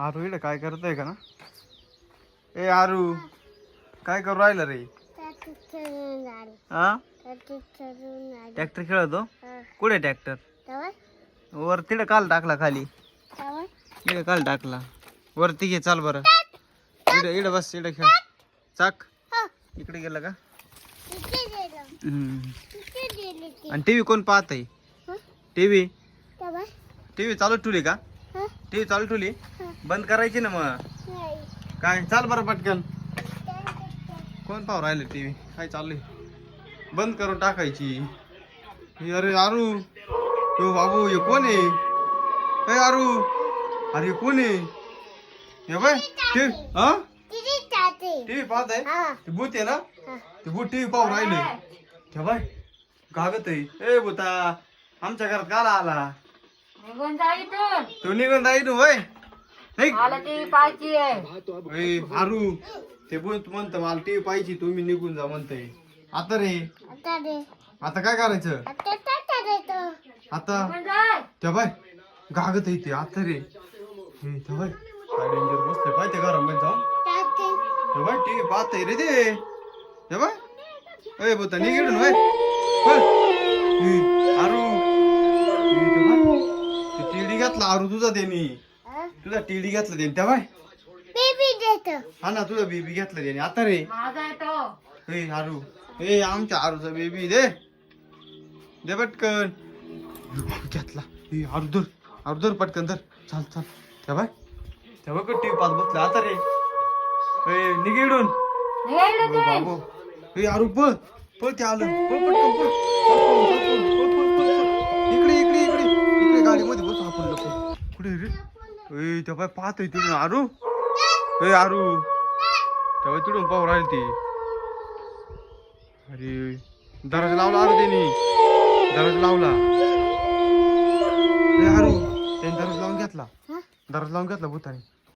आरू इकडे काय करतोय का ना? ए आरू काय करू राहिला रे? हा ट्रॅक्टर खेळतो. कुठे ट्रॅक्टर? वर तिकडे काल टाकला खाली. इकडे काल टाकला वरती घे. चाल बरं इकडे इकडे बस इकडे खेळ. चाक इकडे गेला का? आणि टीव्ही कोण पाहत आहे? टीव्ही टीव्ही चालू ठेवली का? टीव्ही चालू ठेवली बंद करायची ना मग. काय चाल बरं पटकन. कोण पाहू राहिले टीव्ही? काय चालू आहे? बंद करून टाकायची. अरे आरू यो बाबू हे कोण आहे? ए आरू अरे कोण आहे? हे बाय टीव्ही पाहत आहे. ते भूत आहे ना? ते भूत टीव्ही पाहू राहिले. ठेव बाय गागत आहे. ए भूता आमच्या घरात काला आला? निघून जाई तू निघून जाई तू वय. मला टीव्ही पाहायची आहे. आरू ते भूत म्हणत मला टीव्ही पाहिजे तुम्ही निघून जा म्हणतय. आता रे आता काय करायचं? आता त्या बाय गागत आहे ते. आता रे त्या बाय काय डेंजर बसतोय पाय त्या घरामध्ये जाऊन. त्या बाय टीव्ही पाहतय रे ते. त्या बाय ए भूता निघून वय. आरू टीडी घेतला आरू तुझा त्यांनी. तुझा टीडी घेतला त्यांनी. त्या बाय हा ना तुझा बेबी घेतला त्याने. आता रे ए आरू ए आमच्या आरूचा बेबी दे दे पटकन. घेतला ए आरू धर पटकन धर. चाल चाल त्या बाय त्या बघ टीव्ही पाहत बसला. आता रे ए निघेडून बाबू ए आरू पळ पळ. ते आलं पळ पटकन पळ. इकडे इकडे इकडे इकडे गाडीमध्ये बस आपण लोक. कुठे रे? ए त्या बाय पाहतोय तिथून आरू. ए आरू त्या बाय तिथून पाहू राहील ती. अरे दरवाजा लावला आरू त्यांनी. दरवाजा लावला. ए आरू त्यांनी दरवाजा लावून घेतला. दरवाजा लावून घेतला भूताने.